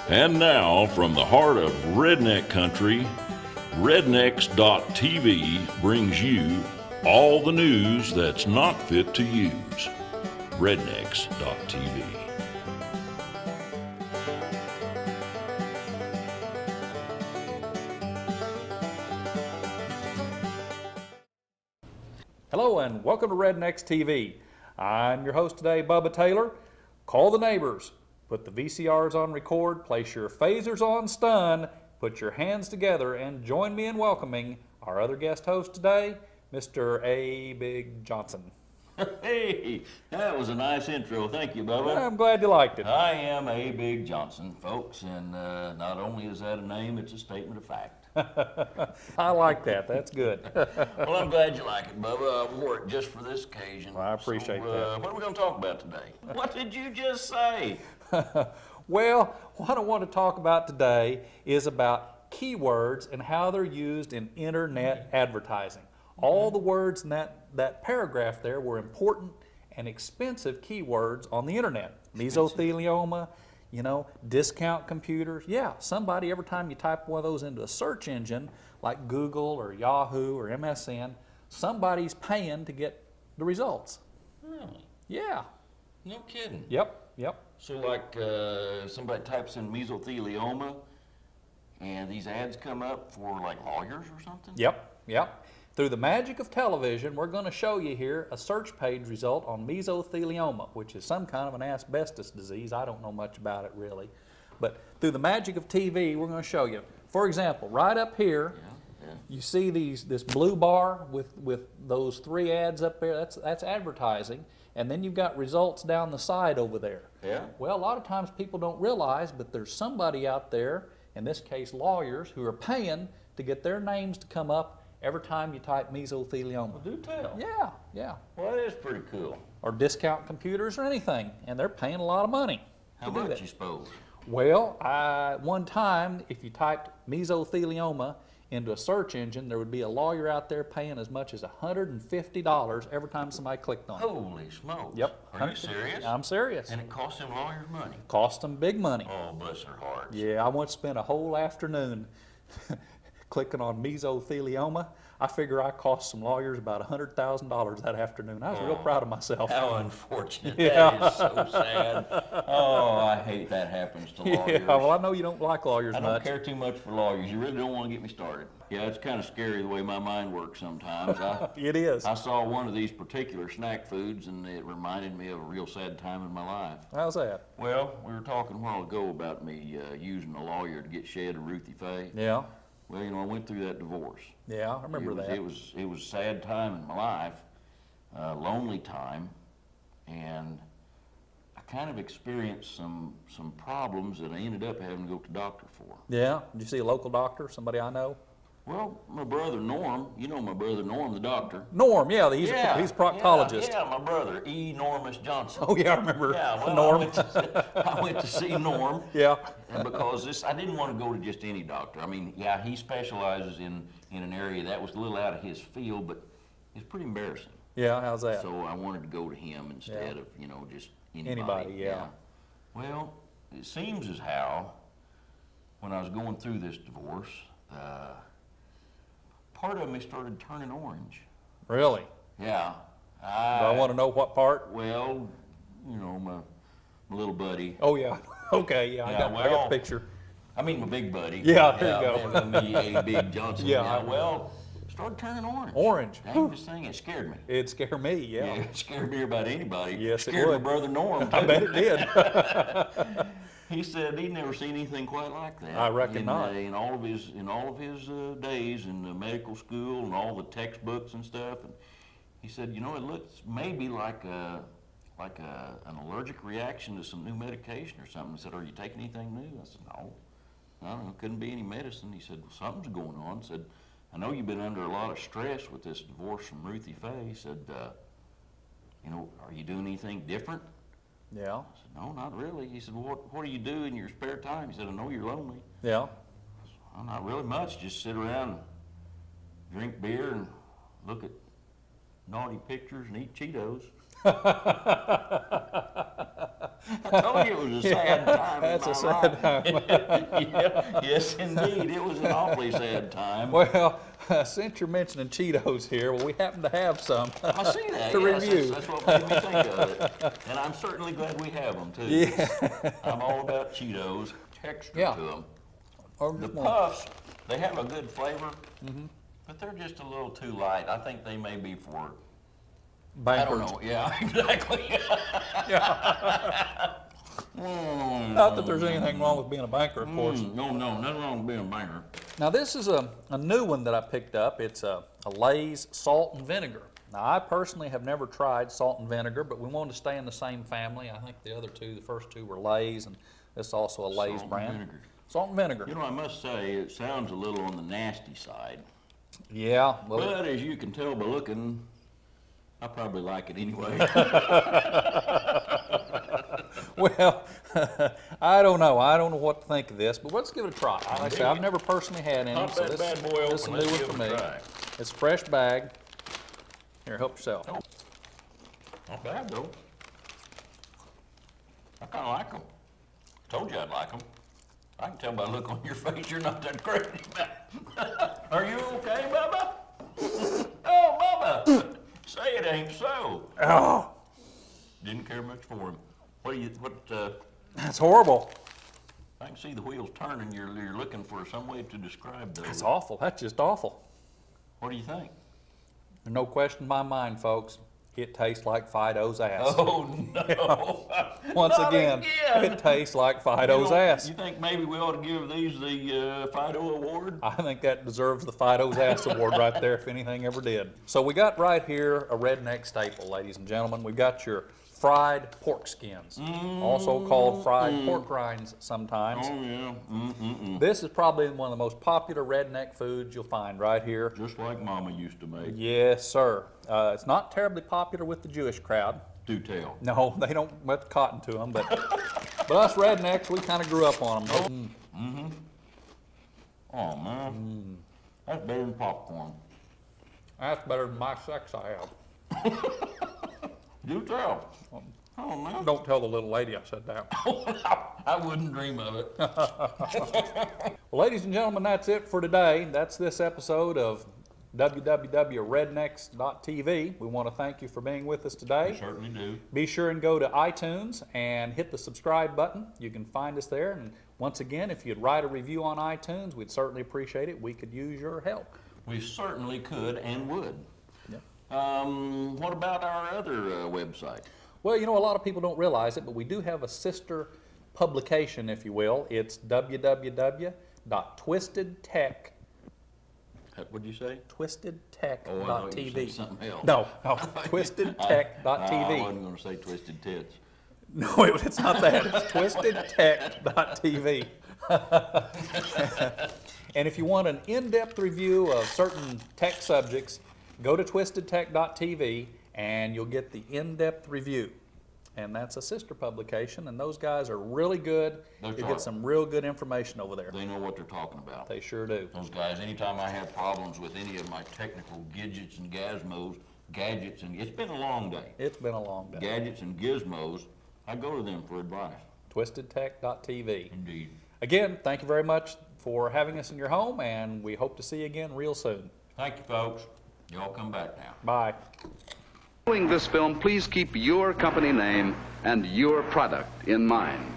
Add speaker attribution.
Speaker 1: And now, from the heart of redneck country, Rednecks.tv brings you all the news that's not fit to use. Rednecks.tv.
Speaker 2: Hello and welcome to Rednecks TV. I'm your host today, Bubba Taylor. Call the neighbors. Put the VCRs on record, place your phasers on stun, put your hands together, and join me in welcoming our other guest host today, Mr. A. Big Johnson.
Speaker 3: Hey, that was a nice intro. Thank you, Bubba.
Speaker 2: I'm glad you liked it.
Speaker 3: I am A. Big Johnson, folks, and not only is that a name, it's a statement of fact.
Speaker 2: I like that. That's good.
Speaker 3: Well, I'm glad you like it, Bubba. I wore it just for this occasion.
Speaker 2: Well, I appreciate that.
Speaker 3: What are we going to talk about today? What did you just say?
Speaker 2: Well, what I want to talk about today is about keywords and how they're used in internet advertising. All the words in that paragraph there were important and expensive keywords on the internet. Mesothelioma, discount computers. Yeah, somebody, every time you type one of those into a search engine like Google or Yahoo or MSN, somebody's paying to get the results.
Speaker 3: Really?
Speaker 2: Yeah.
Speaker 3: No kidding.
Speaker 2: Yep.
Speaker 3: So like somebody types in mesothelioma and these ads come up for like lawyers or something?
Speaker 2: Yep. Through the magic of television, we're going to show you here a search page result on mesothelioma, which is some kind of an asbestos disease. I don't know much about it really. But through the magic of TV, we're going to show you. For example, right up here, you see this blue bar with those three ads up there. That's advertising. And then you've got results down the side over there.
Speaker 3: Yeah.
Speaker 2: Well, a lot of times people don't realize, but there's somebody out there, in this case lawyers, who are paying to get their names to come up every time you type mesothelioma.
Speaker 3: Well, do tell.
Speaker 2: Yeah.
Speaker 3: Well, that is pretty cool.
Speaker 2: Or discount computers or anything, and they're paying a lot of money.
Speaker 3: How much, you suppose?
Speaker 2: Well, one time, if you typed mesothelioma into a search engine, there would be a lawyer out there paying as much as $150 every time somebody clicked on it.
Speaker 3: Holy smokes.
Speaker 2: Yep.
Speaker 3: Are you serious?
Speaker 2: I'm serious.
Speaker 3: And it costs them lawyers money?
Speaker 2: Cost them big money.
Speaker 3: Oh, bless their hearts.
Speaker 2: Yeah, I once spent a whole afternoon clicking on mesothelioma. I figure I cost some lawyers about $100,000 that afternoon. I was real proud of myself.
Speaker 3: How unfortunate.
Speaker 2: Yeah.
Speaker 3: That is so sad. Oh, I hate that happens to lawyers.
Speaker 2: Yeah, well, I know you don't like lawyers much.
Speaker 3: I don't care too much for lawyers. You really don't want to get me started. Yeah, it's kind of scary the way my mind works sometimes.
Speaker 2: It is.
Speaker 3: I saw one of these particular snack foods, and it reminded me of a real sad time in my life.
Speaker 2: How's that?
Speaker 3: Well, we were talking a while ago about me using a lawyer to get shed of Ruthie Faye.
Speaker 2: Yeah.
Speaker 3: Well, I went through that divorce.
Speaker 2: Yeah, I remember that.
Speaker 3: It was a sad time in my life, lonely time, and I kind of experienced some problems that I ended up having to go to doctor for.
Speaker 2: Yeah? Did you see a local doctor, somebody I know?
Speaker 3: Well, my brother Norm, you know my brother Norm, the doctor.
Speaker 2: Norm, yeah, he's a proctologist.
Speaker 3: Yeah, my brother, E. Normus Johnson.
Speaker 2: Oh yeah, I remember
Speaker 3: Norm.
Speaker 2: Norm.
Speaker 3: I went to see Norm.
Speaker 2: Yeah.
Speaker 3: And because I didn't want to go to just any doctor. I mean, yeah, he specializes in an area that was a little out of his field, but it's pretty embarrassing.
Speaker 2: Yeah, how's that?
Speaker 3: So I wanted to go to him instead of, just
Speaker 2: anybody. Yeah.
Speaker 3: Well, it seems as how, when I was going through this divorce, part of me started turning orange.
Speaker 2: Really?
Speaker 3: Yeah.
Speaker 2: Do I want to know what part?
Speaker 3: Well, my little buddy.
Speaker 2: Oh yeah. Okay. Yeah. I got the picture.
Speaker 3: I mean, my big buddy.
Speaker 2: Yeah. There you go.
Speaker 3: Me, A. Big Johnson.
Speaker 2: Yeah.
Speaker 3: Started turning orange.
Speaker 2: Orange.
Speaker 3: Dangerous thing. It scared me.
Speaker 2: It'd scare me. Yeah.
Speaker 3: It scared me about anybody.
Speaker 2: Yes,
Speaker 3: it
Speaker 2: would.
Speaker 3: Scared my brother Norm.
Speaker 2: I bet it did.
Speaker 3: He said he'd never seen anything quite like that.
Speaker 2: I reckon not.
Speaker 3: In all of his days in the medical school and all the textbooks and stuff, and he said, it looks maybe like an allergic reaction to some new medication or something. He said, "Are you taking anything new?" I said, "No, it couldn't be any medicine." He said, "Well, something's going on." He said, "I know you've been under a lot of stress with this divorce from Ruthie Faye." He said, "Are you doing anything different?"
Speaker 2: Yeah.
Speaker 3: I said, "No, not really." He said, "Well, what do you do in your spare time?" He said, "I know you're lonely."
Speaker 2: Yeah.
Speaker 3: I said, "Well, not really much. Just sit around and drink beer and look at naughty pictures and eat Cheetos. I told you it was a sad time.
Speaker 2: That's a sad time.
Speaker 3: Yeah, yes, indeed. It was an awfully sad time.
Speaker 2: Well, since you're mentioning Cheetos here, well, we happen to have some
Speaker 3: I see that.
Speaker 2: to
Speaker 3: Yes,
Speaker 2: review.
Speaker 3: that's what made me think of it. And I'm certainly glad we have them, too.
Speaker 2: Yeah.
Speaker 3: I'm all about Cheetos. Texture
Speaker 2: Yeah.
Speaker 3: to them.
Speaker 2: Or
Speaker 3: The
Speaker 2: just one.
Speaker 3: puffs, they have a good flavor, but they're just a little too light. I think they may be for, I don't
Speaker 2: Bankers.
Speaker 3: know. Yeah, exactly.
Speaker 2: Not that there's anything wrong with being a banker, of course.
Speaker 3: No, nothing wrong with being a banker.
Speaker 2: Now this is a new one that I picked up. It's a Lay's salt and vinegar. Now I personally have never tried salt and vinegar, but we wanted to stay in the same family. I think the first two were Lay's, and this is also a Lay's
Speaker 3: Salt and
Speaker 2: brand.
Speaker 3: vinegar.
Speaker 2: Salt and vinegar.
Speaker 3: You know, I must say, it sounds a little on the nasty side.
Speaker 2: Yeah, well,
Speaker 3: But as you can tell by looking, I probably like it anyway.
Speaker 2: well, I don't know. I don't know what to think of this, but let's give it a try. Like I say, I've never personally had any,
Speaker 3: Pop
Speaker 2: so
Speaker 3: that
Speaker 2: this
Speaker 3: bad boy
Speaker 2: is a
Speaker 3: open.
Speaker 2: new
Speaker 3: Let's
Speaker 2: one
Speaker 3: give
Speaker 2: for
Speaker 3: it
Speaker 2: me.
Speaker 3: a try.
Speaker 2: It's a fresh bag. Here, help yourself.
Speaker 3: Not bad, though. I kind of like them. Told you I'd like them. I can tell by the look on your face you're not that crazy about. Are you okay, Bubba? Oh, Bubba! Say it ain't so.
Speaker 2: Oh,
Speaker 3: Didn't care much for him.
Speaker 2: that's horrible.
Speaker 3: I can see the wheels turning. You're looking for some way to describe those.
Speaker 2: That's awful. That's just awful.
Speaker 3: What do you think?
Speaker 2: No question in my mind, folks. It tastes like Fido's ass.
Speaker 3: Oh, no.
Speaker 2: Once
Speaker 3: Not
Speaker 2: again, it tastes like Fido's ass.
Speaker 3: You think maybe we ought to give these the Fido Award?
Speaker 2: I think that deserves the Fido's ass award right there, if anything ever did. So we got right here a redneck staple, ladies and gentlemen. We got your fried pork skins, also called fried pork rinds sometimes.
Speaker 3: Oh, yeah.
Speaker 2: This is probably one of the most popular redneck foods you'll find right here.
Speaker 3: Just like Mama used to make.
Speaker 2: Yes, sir. It's not terribly popular with the Jewish crowd.
Speaker 3: Do tell.
Speaker 2: No, they don't much cotton to them, but us rednecks, we kind of grew up on them.
Speaker 3: Oh, man. That's better than popcorn.
Speaker 2: That's better than my sex I have.
Speaker 3: Do tell. Oh, man.
Speaker 2: Don't tell the little lady I said that.
Speaker 3: I wouldn't dream of it.
Speaker 2: Well, ladies and gentlemen, that's it for today. That's this episode of www.rednecks.tv. We want to thank you for being with us today.
Speaker 3: I certainly do.
Speaker 2: Be sure and go to iTunes and hit the subscribe button. You can find us there. And once again, if you'd write a review on iTunes, we'd certainly appreciate it. We could use your help.
Speaker 3: We certainly could and would.
Speaker 2: Yep.
Speaker 3: What about our other website?
Speaker 2: Well, you know, a lot of people don't realize it, but we do have a sister publication, if you will. It's www.twistedtech.tv.
Speaker 3: What'd you say?
Speaker 2: twistedtech.tv.
Speaker 3: Oh, I thought you said something else.
Speaker 2: No, twistedtech.tv.
Speaker 3: I wasn't going to say twisted tits.
Speaker 2: No, it's not that. It's twistedtech.tv. And if you want an in-depth review of certain tech subjects, go to twistedtech.tv and you'll get the in-depth review. And that's a sister publication, and those guys are really good. You get some real good information over there.
Speaker 3: They know what they're talking about.
Speaker 2: They sure do.
Speaker 3: Those guys, anytime I have problems with any of my technical gadgets and gadgets, and it's been a long day.
Speaker 2: It's been a long day.
Speaker 3: Gadgets and gizmos, I go to them for advice.
Speaker 2: twistedtech.tv.
Speaker 3: Indeed.
Speaker 2: Again, thank you very much for having us in your home, and we hope to see you again real soon.
Speaker 3: Thank you, folks. Y'all come back now.
Speaker 2: Bye.
Speaker 4: Viewing this film, please keep your company name and your product in mind.